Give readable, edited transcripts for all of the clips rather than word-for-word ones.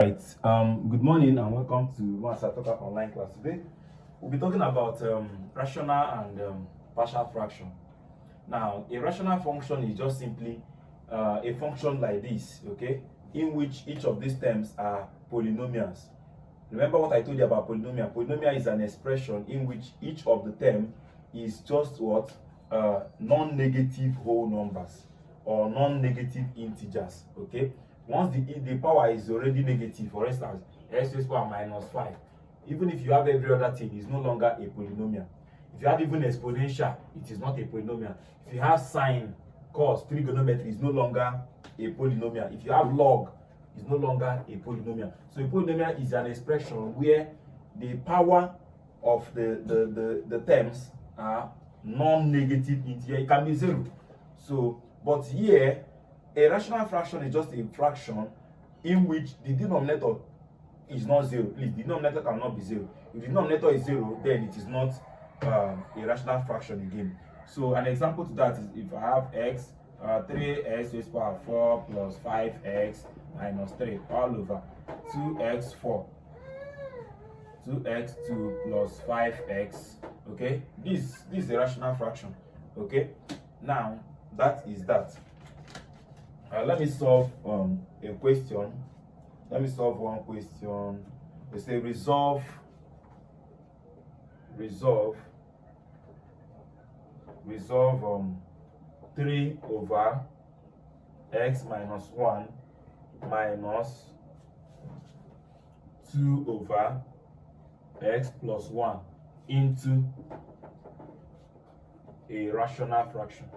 Right. Good morning and welcome to Master Talker online class. Today we'll be talking about rational and partial fraction. Now, a rational function is just simply a function like this, okay, in which each of these terms are polynomials. Remember what I told you about polynomial? Polynomial is an expression in which each of the term is just what non-negative whole numbers or non-negative integers, okay. Once the power is already negative, for instance, x raised to power minus 5, even if you have every other thing, it's no longer a polynomial. If you have even exponential, it is not a polynomial. If you have sine, cos, trigonometry, is no longer a polynomial. If you have log, it's no longer a polynomial. So a polynomial is an expression where the power of the terms are non-negative integer. It can be 0. So, but here, a rational fraction is just a fraction in which the denominator is not 0. Please, the denominator cannot be 0. If the denominator is 0, then it is not a rational fraction again. So an example to that is if I have x, 3x raised to power 4 plus 5x minus 3 all over 2x4, 2x2 plus 5x, okay? This is a rational fraction, okay? Now, that is that. Let me solve a question. Let me solve one question. They say resolve 3 over x minus 1 minus 2 over x plus 1 into a rational fraction.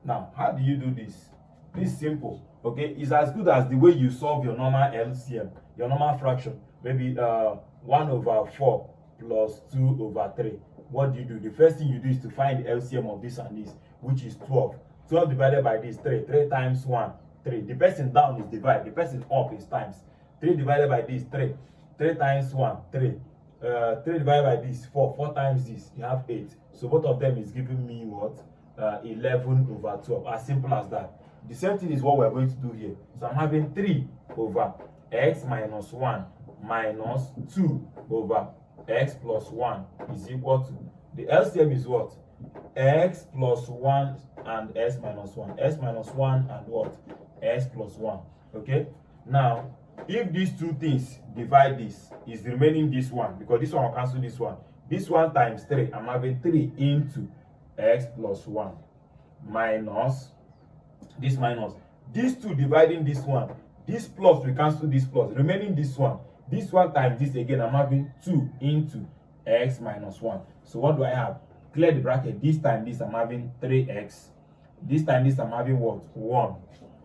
Now, how do you do this? This is simple, okay? It's as good as the way you solve your normal LCM, your normal fraction. Maybe 1 over 4 plus 2 over 3. What do? The first thing you do is to find the LCM of this and this, which is 12. 12 divided by this, 3. 3 times 1, 3. The person down is divide. The person up is times. 3 divided by this, 3. 3 times 1, 3. 3 divided by this, 4. 4 times this, you have 8. So both of them is giving me what? 11 over 12. As simple as that. The same thing is what we're going to do here. So I'm having 3 over x minus 1 minus 2 over x plus 1 is equal to, the LCM is what? X plus 1 and s minus 1. S minus 1 and what? S plus 1. Okay? Now, if these two things divide this, is remaining this one, because this one will cancel this one. This one times 3, I'm having 3 into x plus 1 minus this minus these two dividing this one, this plus will cancel this plus, remaining this one times this again, I'm having 2 into x minus 1. So what do I have? Clear the bracket. This time this I'm having 3x, this time this I'm having what? 1.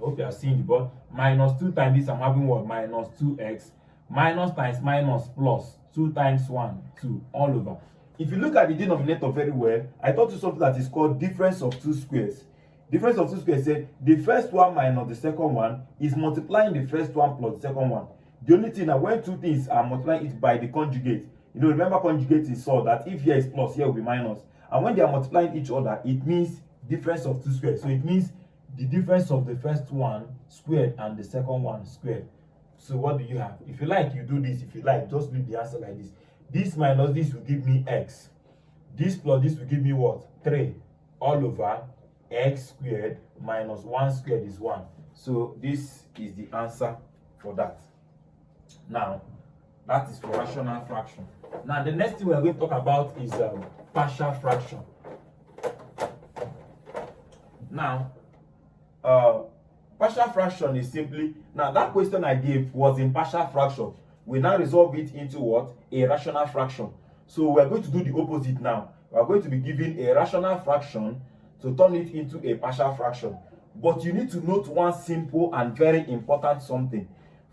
Hope you are seeing the board. Minus 2 times this I'm having what? Minus 2x, minus times minus plus 2 times 1, 2 all over. If you look at the denominator very well, I taught you something that is called difference of two squares. Difference of two squares said the first one minus the second one is multiplying the first one plus the second one. The only thing that when two things are multiplying it by the conjugate, you know, remember conjugate is so that if here is plus, here will be minus. And when they are multiplying each other, it means difference of two squares. So it means the difference of the first one squared and the second one squared. So what do you have? If you like, you do this. If you like, just leave the answer like this. This minus this will give me x. This plus this will give me what? 3 all over x squared minus 1 squared is 1. So this is the answer for that. Now, that is for rational fraction. Now, the next thing we are going to talk about is partial fraction. Now, partial fraction is simply, now that question I gave was in partial fraction. We now resolve it into what? A rational fraction. So we are going to do the opposite now. We are going to be given a rational fraction to turn it into a partial fraction. But you need to note one simple and very important something.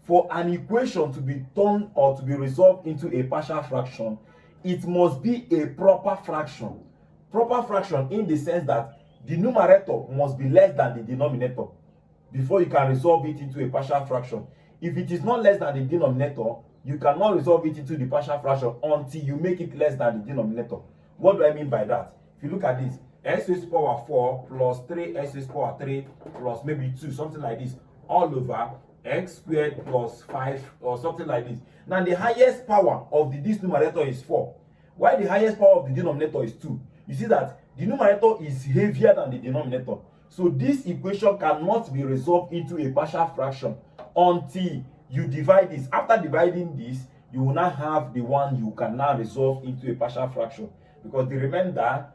For an equation to be turned or to be resolved into a partial fraction, it must be a proper fraction. Proper fraction in the sense that the numerator must be less than the denominator before you can resolve it into a partial fraction. If it is not less than the denominator, you cannot resolve it into the partial fraction until you make it less than the denominator. What do I mean by that? If you look at this, x raised to the power 4 plus 3x raised to the power 3 plus maybe 2, something like this, all over x squared plus 5 or something like this. Now the highest power of this numerator is 4, while the highest power of the denominator is 2. You see that the numerator is heavier than the denominator. So this equation cannot be resolved into a partial fraction until you divide this. After dividing this, you will now have the one you can now resolve into a partial fraction, because the remainder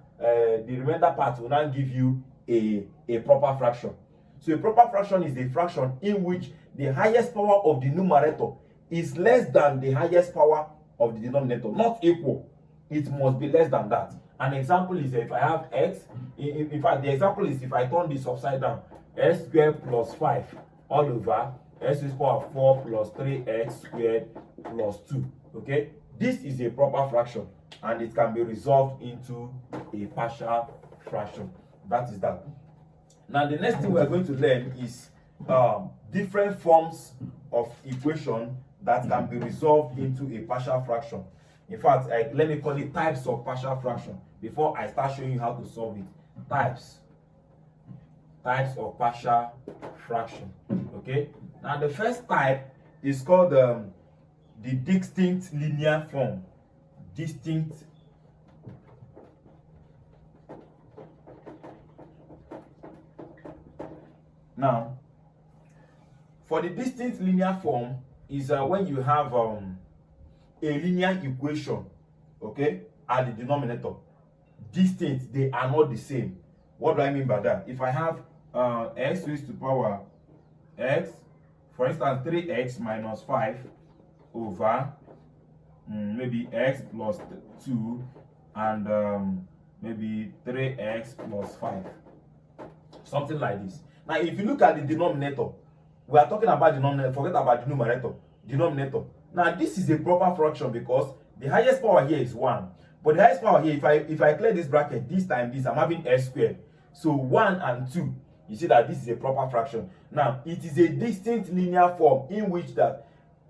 part will now give you a proper fraction. So a proper fraction is a fraction in which the highest power of the numerator is less than the highest power of the denominator, not equal. It must be less than that. An example is if I have x, in fact the example is if I turn this upside down, x squared plus 5 all over x raised to the power 4 plus 3x squared plus 2. Okay, this is a proper fraction and it can be resolved into a partial fraction. That is that. Now the next thing we are going to learn is different forms of equation that can be resolved into a partial fraction. In fact, let me call it types of partial fraction before I start showing you how to solve it. Types of partial fraction. Okay, now the first type is called the distinct linear form. Distinct Now, for the distinct linear form is when you have a linear equation, okay, at the denominator. Distinct, they are not the same. What do I mean by that? If I have x raised to the power x, for instance 3x minus 5 over maybe x plus 2 and maybe 3x plus 5, something like this. Now if you look at the denominator, we are talking about denominator, forget about the numerator, denominator. Now this is a proper fraction because the highest power here is 1, but the highest power here, if I clear this bracket, this time this, I'm having x squared. So 1 and 2, you see that this is a proper fraction. Now it is a distinct linear form in which that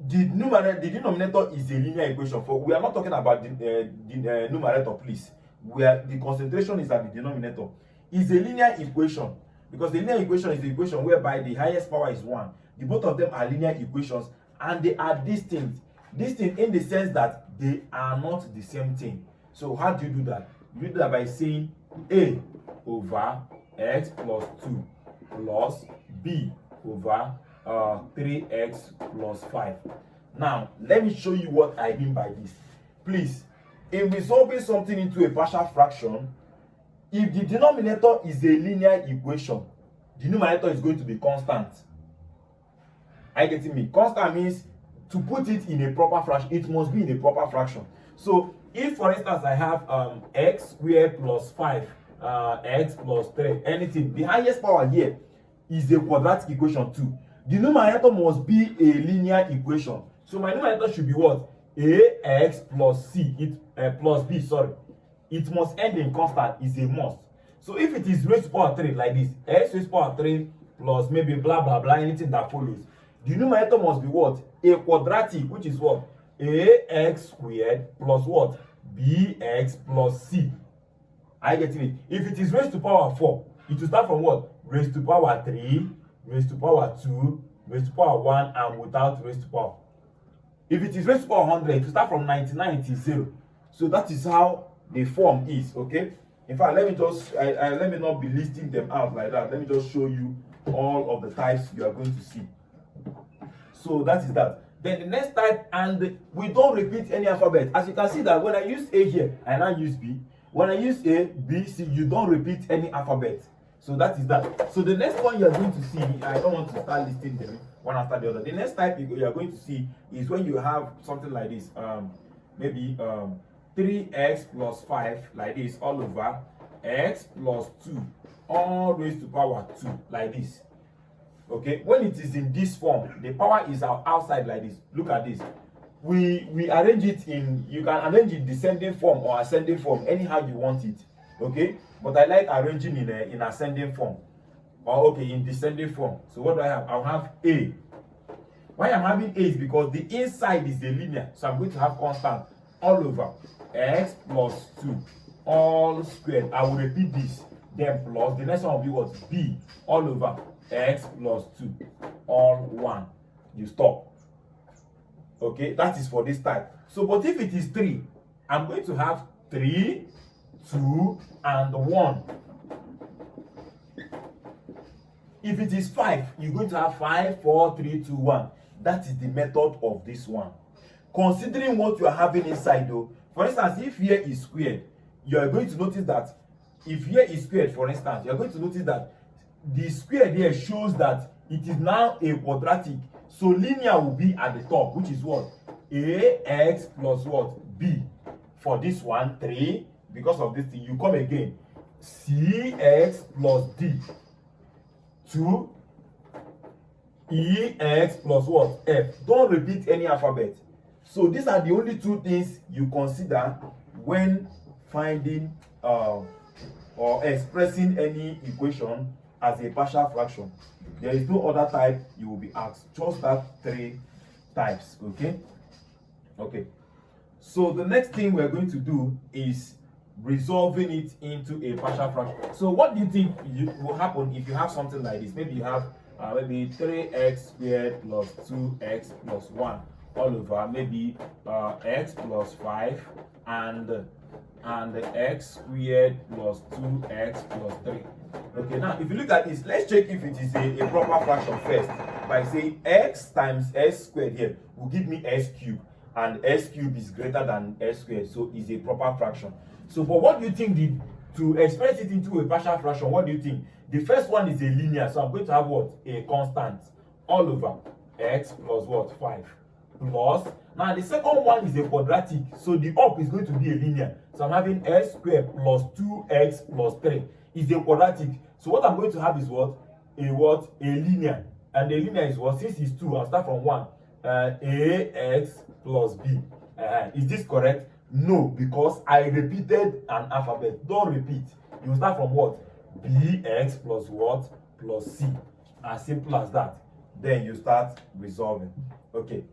the denominator is a linear equation. For we are not talking about the numerator, please. Where the concentration is at the denominator. Is a linear equation because the linear equation is the equation whereby the highest power is 1. The both of them are linear equations and they are distinct. Distinct in the sense that they are not the same thing. So how do you do that? You do that by saying a over x plus 2 plus b over 3x plus 5. Now let me show you what I mean by this. Please, in resolving something into a partial fraction, if the denominator is a linear equation, the numerator is going to be constant. Are you getting me? Constant means to put it in a proper fraction, it must be in a proper fraction. So if for instance I have x squared plus 5 x plus 3, anything, the highest power here is a quadratic equation too. The numerator must be a linear equation. So my numerator should be what? Ax plus c, plus b, sorry. It must end in constant, is a must. So if it is raised to power 3 like this, x raised to power 3 plus maybe blah blah blah, anything that follows, the numerator must be what? A quadratic, which is what? Ax squared plus what? Bx plus c. Are you getting it? If it is raised to power 4, it will start from what? Raised to power 3, raised to power 2, raised to power 1, and without raised to power. If it is raised to power 100, it will start from 99 to 0. So that is how the form is, okay? In fact, let me just let me not be listing them out like that. Let me just show you all of the types you are going to see. So that is that. Then the next type, and we don't repeat any alphabet. As you can see that when I use A here, I now use B. When I use A, B, C, you don't repeat any alphabet. So that is that. So the next one you are going to see, I don't want to start listing them one after the other. The next type you are going to see is when you have something like this. Maybe 3x plus 5 like this all over x plus 2 all raised to power 2 like this. Okay, when it is in this form, the power is outside like this. Look at this. We arrange it in, you can arrange it descending form or ascending form, anyhow you want it. Okay, but I like arranging in ascending form, or okay, in descending form. So what do I have? I'll have A. Why I'm having A is because the inside is a linear, so I'm going to have constant all over x plus 2 all squared. I will repeat this. Then plus, the next one will be what? B all over x plus 2 all 1. You stop. Okay, that is for this type. So, but if it is 3, I'm going to have 3, 2, and 1. If it is 5, you're going to have 5, 4, 3, 2, 1. That is the method of this one. Considering what you are having inside though, for instance, if here is squared, you are going to notice that if here is squared, for instance, you are going to notice that the square here shows that it is now a quadratic. So linear will be at the top, which is what? Ax plus what? B. For this one, 3. Because of this thing, you come again. Cx plus D. 2. Ex plus what? F. Don't repeat any alphabet. So these are the only two things you consider when finding or expressing any equation as a partial fraction. There is no other type you will be asked. Just that 3 types. Okay. So the next thing we're going to do is resolving it into a partial fraction. So what do you think will happen if you have something like this? Maybe you have maybe 3x squared plus 2x plus 1 all over maybe x plus 5 and x squared plus 2x plus 3. Okay, now if you look at this, let's check if it is a proper fraction first by saying x times s squared here will give me s cubed, and s cubed is greater than s squared, so it's a proper fraction. So but what do you think to express it into a partial fraction? What do you think? The first one is a linear, so I'm going to have what? A constant all over x plus what? 5 plus. Now the second one is a quadratic, so the up is going to be a linear, so I'm having s squared plus 2x plus 3 is a quadratic. So what I'm going to have is what? A linear, and the linear is what? Since it's 2, I'll start from 1. Ax plus b. Is this correct? No, because I repeated an alphabet. Don't repeat. You start from what? Bx plus what? Plus c. As simple as that. Then you start resolving. Okay.